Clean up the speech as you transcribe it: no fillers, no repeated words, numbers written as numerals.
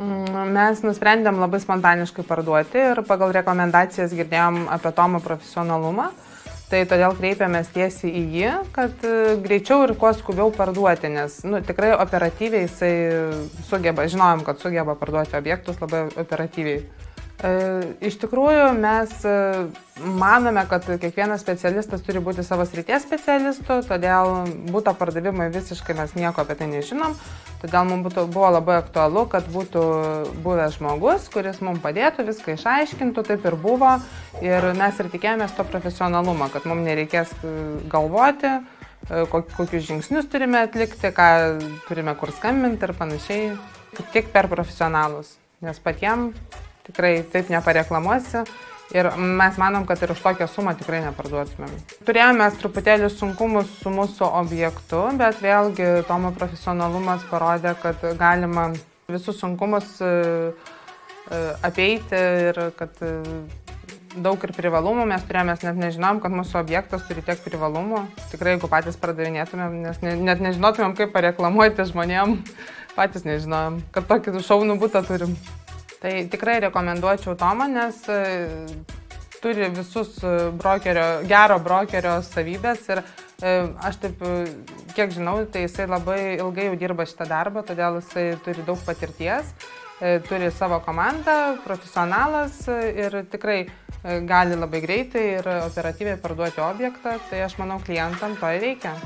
Mes nusprendėm labai spontaniškai parduoti ir pagal rekomendacijas girdėjom apie Tomo profesionalumą. Tai todėl kreipėmės tiesiai į jį, kad greičiau ir kuo skubiau parduoti, nes tikrai operatyviai jisai sugeba, žinojom, kad sugeba parduoti objektus labai operatyviai. Iš tikrųjų, mes manome, kad kiekvienas specialistas turi būti savo srities specialistu, todėl būto pardavimui visiškai mes nieko apie tai nežinom. Todėl mums buvo labai aktualu, kad būtų buvęs žmogus, kuris mums padėtų, viską išaiškintų, taip ir buvo. Ir mes ir tikėjomės to profesionalumo, kad mums nereikės galvoti, kokius žingsnius turime atlikti, ką turime kur skambinti ir panašiai. Tik per profesionalus, nes patiems tikrai taip nepareklamuosi ir mes manom, kad ir už tokią sumą tikrai neparduotumėm. Turėjome truputėlį sunkumus su mūsų objektu, bet vėlgi Tomo profesionalumas parodė, kad galima visus sunkumus apeiti ir kad daug ir privalumų mes turėjome, net nežinom, kad mūsų objektas turi tiek privalumų. Tikrai, jeigu patys pardavinėtumėm, nes net nežinotumėm, kaip pareklamuoti žmonėm, patys nežinom, kad tokį šaunų butą turim. Tai tikrai rekomenduočiau Tomą, nes turi visus gero brokerio savybės ir aš taip, kiek žinau, tai jisai labai ilgai jau dirba šitą darbą, todėl jisai turi daug patirties, turi savo komandą, profesionalas ir tikrai gali labai greitai ir operatyviai parduoti objektą, tai aš manau, klientam to ir reikia.